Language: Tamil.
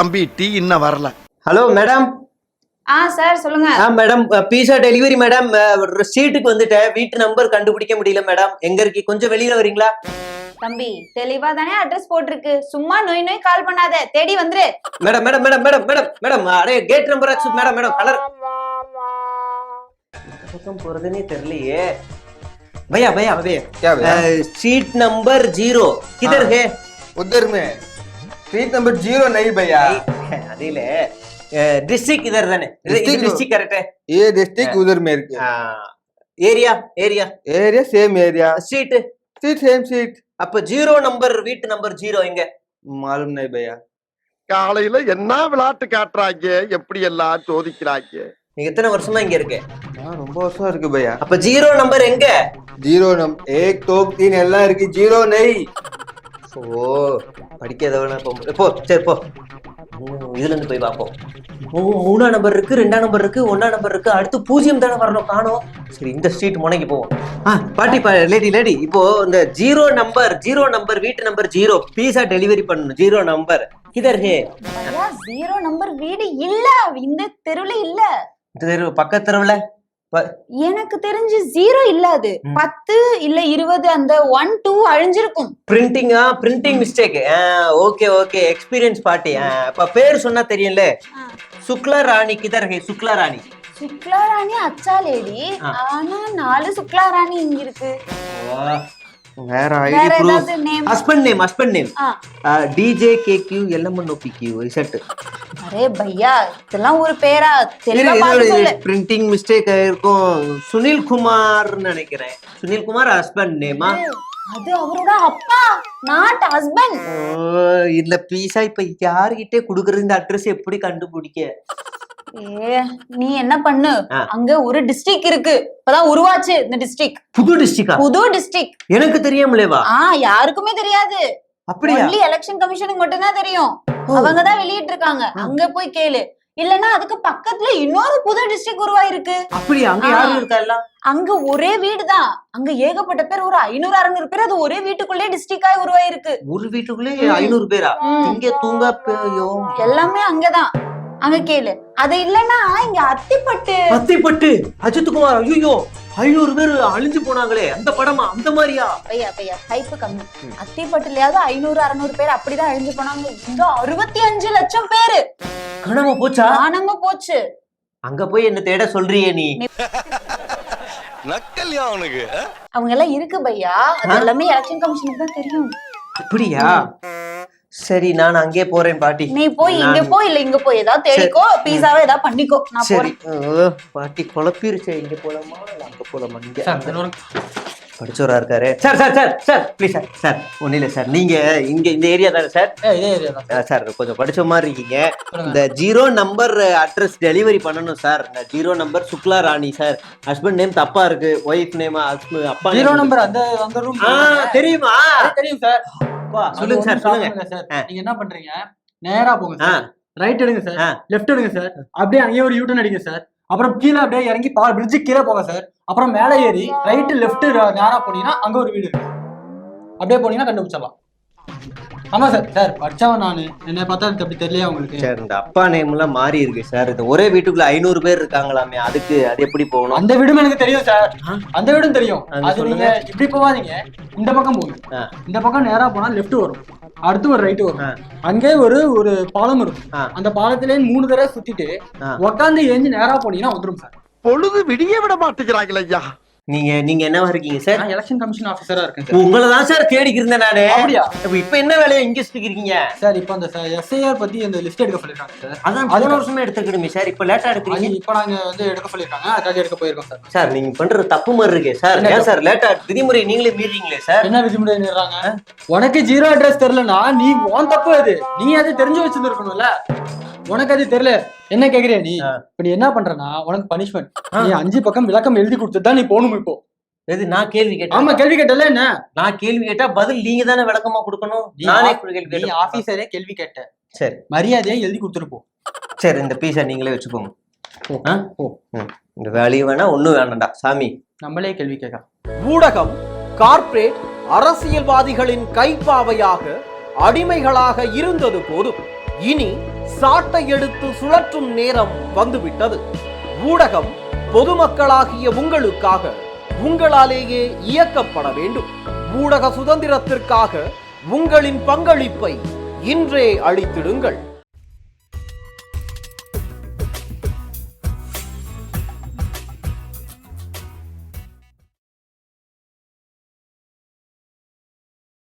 தம்பி டீ இன்னும் வரல. Hello madam. சார் சொல்லுங்க. மேடம் பீஸா டெலிவரி மேடம். சீட்டுக்கு வந்துட்டேன், வீட்டு நம்பர் கண்டுபிடிக்க முடியல மேடம். எங்க இருக்கு, கொஞ்சம் வெளியில வரீங்களா? தம்பி தெளிவா தானே அட்ரஸ் போட்டிருக்கு, சும்மா நோய் நோய் கால் பண்ணாத, தேடி வந்துரு. Madam madam madam madam madam madam அரே கேட் நம்பர் ஆச்சு மேடம். மேடம் கலர் பக்கம் போறதுன்னே தெரியலையே. भैया भैया भैया क्या भैया? सीट नंबर 0 किधर है? उधर में सीट नंबर 0 नहीं भैया, அதிலே डिस्ट्रिक्ट इधर தானே? डिस्ट्रिक्ट करेक्ट है, ये डिस्ट्रिक्ट उधर में இருக்கு. Area area area same area, seat same seat. அப்ப 0 நம்பர், வீட்டு நம்பர் 0 எங்க? मालूम नहीं भैया. காலையில என்ன விளையாட்டு காட்டுறாங்க, எப்படி எல்லாம் சோதிக்கிறாங்க. நீங்க எத்தனை வருஷமா இங்க இருக்கு? ரொம்ப வருஷம் இருக்கு भैया. அப்ப 0 நம்பர் எங்க? 0 नंबर 1 2 3 எல்லாம் இருக்கு, 0 नहीं. ஓ படிக்காதவனா போ, சரி போ. இதுல இருந்து போய் பாப்போம். 3 நம்பர் இருக்கு, 2 நம்பர் இருக்கு, 1 நம்பர் இருக்கு, அடுத்து 0 தானே வரணும், காணோம். சரி இந்த ஸ்ட்ரீட் முனைக்கு போவோம். பாட்டி லேடி இப்போ இந்த 0 நம்பர் வீட்டு நம்பர் 0 பீஸா டெலிவரி பண்ணணும். 0 நம்பர் கிதர் ஹே? 0 நம்பர் வீடு இல்ல, இந்த தெருவுல இல்ல. இந்த தெரு பக்கத்து தெருவுல எனக்கு தெரிஞ்சு 0 இல்ல, அது 10 இல்ல 20, அந்த 1 2 அழிஞ்சிருக்கும். Printing mistake. Okay okay, experience பாட்டி. அப்ப பேர் சொன்னா தெரியும்ல, சுக்லா ராணி கிதர் ஹே? சுக்லா ராணி. சுக்லா ராணி அச்சா லேடி, ஆனா 4 சுக்லா ராணி இங்க இருக்கு. வேற வேற ஐடி ப்ரூஃப், ஏதாவது name? Husband name DJ KQ LMNOPQ result. அரே பையா, இதெல்லாம் ஒரு பேரா? தெளிவா பாத்து சொல்லு. பிரிண்டிங் மிஸ்டேக் ஆயிருக்கும். சுனில் குமார் நினைக்கிறேன். சுனில் குமார் ஹஸ்பண்ட் நேமா? அது அவரோட அப்பா, நாட் ஹஸ்பண்ட். இல்ல பீஸா இப்ப யார்கிட்ட குடுக்குறது, இந்த அட்ரஸ் எப்படி கண்டுபிடிக்க? நீ என்ன பண்ணு, அங்க ஒரு டிஸ்ட்ரிக்ட் இருக்கு, இப்பதான் உருவாச்சு இந்த டிஸ்ட்ரிக்ட். புது டிஸ்ட்ரிக்ட் எனக்கு தெரியாமலேவா? யாருக்குமே தெரியாது. அப்படியா? ஒன்லி எலெக்ஷன் கமிஷனுக்கு மட்டும் தான் தெரியும். அவங்கதான் வெளியிட்டு இருக்காங்க, அங்க போய் கேளு. இல்லன்னா அதுக்கு பக்கத்துல இன்னொரு புது டிஸ்ட்ரிக்ட் உருவாயிருக்கு. அப்படியா? அங்க யாரும் இருக்கா? எல்லாம் அங்க ஒரே வீடுதான், அங்க ஏகப்பட்ட பேர், ஒரு 500 600 பேர், அது ஒரே வீட்டுக்குள்ளே டிஸ்ட்ரிக்டா உருவாயிருக்கு. ஒரு வீட்டுக்குள்ளே 500 பேரா? இங்க தூங்க எல்லாமே அங்கதான், அங்க கேளு. அது இல்லன்னா இங்க அத்திப்பட்டு அஜித் குமார். ஐயோ 500 பேர் அழிஞ்சு போனாங்களே, அந்த படமா? அந்த மாதிரியா? பையா ஹைப் கம்மி. அத்திப்பட்டுலயாவது 500 600 பேர் அப்படிதான் அழிஞ்சு போனாங்க. இங்க 65 லட்சம் பேரு காணாம போச்சு. அங்க போய் என்ன தேட சொல்றியே நீ? நக்கல்யா அவனுக்கு. அவங்க எல்லாம் இருக்கு பையா, அது எல்லாமே எலெக்ஷன் கமிஷனுக்கு தான் தெரியும். அப்படியா? சரி நான் அங்கே போறேன் பாட்டி. நீ போய் இங்க போய் இல்ல இங்க போய் ஏதாவது தேடிக்கோ, பீஸாவே ஏதாவது பண்ணிக்கோ. நான் போறேன். பாட்டி குழப்பிருச்சே. இங்க போலாமா இல்ல அங்க போலாமா? இங்க படிச்சவரா இருக்காரு. சார் ப்ளீஸ் சார் ஒன்னும் இல்ல சார், நீங்க இங்க இந்த ஏரியா தானே சார்? இதே ஏரியா தான் சார். கொஞ்சம் படிச்ச மாதிரி இருக்கீங்க. இந்த 0 நம்பர் அட்ரஸ் டெலிவரி பண்ணணும் சார். இந்த 0 நம்பர் சுக்லா ராணி சார். ஹஸ்பண்ட் நேம் தப்பா இருக்கு, ஒய்ஃப் நேம் அப்பா. 0 நம்பர் அந்த ரூம் தெரியுமா? தெரியும் சார். சொல்லுங்க சார், சொல்லுங்க சார். நீங்க என்ன பண்றீங்க, நேரா போங்க சார், ரைட் எடுங்க சார், லெஃப்ட் எடுங்க சார், அப்படியே அங்கேயே ஒரு யூட்டர்ன் அடிங்க சார். அப்புறம் கீழே அப்படியே இறங்கி பிரிட்ஜு கீழே போங்க சார். அப்புறம் மேலே ஏறி ரைட்டு லெஃப்ட் நேரா போனீங்கன்னா அங்க ஒரு வீடு இருக்கு, அப்படியே போனீங்கன்னா கண்டுபிடிச்சிடலாம். ஆமா சார் படிச்சவன் நானு, என்ன பார்த்தா அப்படி தெரியலையா உங்களுக்கு? சார் இந்த அப்பா நேம் எல்லாம் மாறி இருக்கு சார். இந்த ஒரே வீட்டுக்குள்ள 500 பேர் இருக்காங்களாமே, அது எப்படி போகணும்? அந்த வீடும் எனக்கு தெரியும் சார், அந்த வீடும் தெரியும். அது நீங்க இப்படி போவாதீங்க, இந்த பக்கம் போங்க. இந்த பக்கம் நேரா போனா லெஃப்ட் வரும், அடுத்து ஒரு ரைட்டு வரும், அங்கே ஒரு பாலம் இருக்கும். அந்த பாலத்திலே 3 தடவை சுத்திட்டு உட்காந்து ஏஞ்சி நேரா போனீங்கன்னா வந்துடும் சார். பொழுது விடிய விட மாட்டேங்கிறாங்களே ஐயா. நீங்க என்னவா இருக்கீங்க சார்? நான் எலெக்ஷன் கமிஷன் ஆபீசரா இருக்கேன் சார். உங்களை தான் சார் தேடிக்கு இருந்தேன் நானு. அப்படியா? இப்ப என்ன வேலையா இங்க இருக்கீங்க சார்? இப்ப அந்த SIR பத்தி அந்த லிஸ்ட் எடுக்க சொல்லிருக்காங்க சார். அதான் 10 வருஷமா எடுத்துக்கிடுமே சார், இப்ப லேட்டா எடுக்கிறீங்க. இப்ப நாங்க எடுக்க சொல்லிருக்காங்க, அதுக்காக எடுக்க போயிருக்கோம் சார். சார் நீங்க பண்ற தப்பு மாதிரி இருக்கே சார். ஏன் சார் லேட்டா? விதிமுறை நீங்களே மீறீங்களே சார். என்ன விதிமுறை மீறாங்க? உனக்கு 0 அட்ரஸ் தெரியலனா நீ உன் தப்பு அது, நீ அதை தெரிஞ்சு வச்சிருக்கணும்ல. உனக்கு அது தெரியல, என்ன கேக்குறியா நீ? இப்ப நீ என்ன பண்றனா, உனக்கு பனிஷ்மெண்ட். நீ 5 பக்கம் விளக்கம் எழுதி கொடுத்துதான் நீ போகணும். இப்போ எது நான் கேள்வி கேட்டேன்? ஆமா கேள்வி கேட்டல. என்ன நான் கேள்வி கேட்டா பதில் நீங்க தானே விளக்கமா கொடுக்கணும். நானே நீ ஆபீசரே கேள்வி கேட்ட, சரி மரியாதையா எழுதி கொடுத்துருப்போம். சரி இந்த பீஸா நீங்களே வச்சுக்கோங்க. இந்த வேலையும் வேணா ஒண்ணும் வேணாம்டா சாமி, நம்மளே கேள்வி கேட்கலாம். ஊடகம் கார்ப்பரேட் அரசியல்வாதிகளின் கைப்பாவையாக அடிமைகளாக இருந்தது போதும். இனி சாட்டை எடுத்து சுழற்றும் நேரம் வந்துவிட்டது. ஊடகம் பொதுமக்களாகிய உங்களுக்காக உங்களாலேயே இயக்கப்பட வேண்டும். ஊடக சுதந்திரத்திற்காக உங்களின் பங்களிப்பை இன்றே அளித்திடுங்கள்.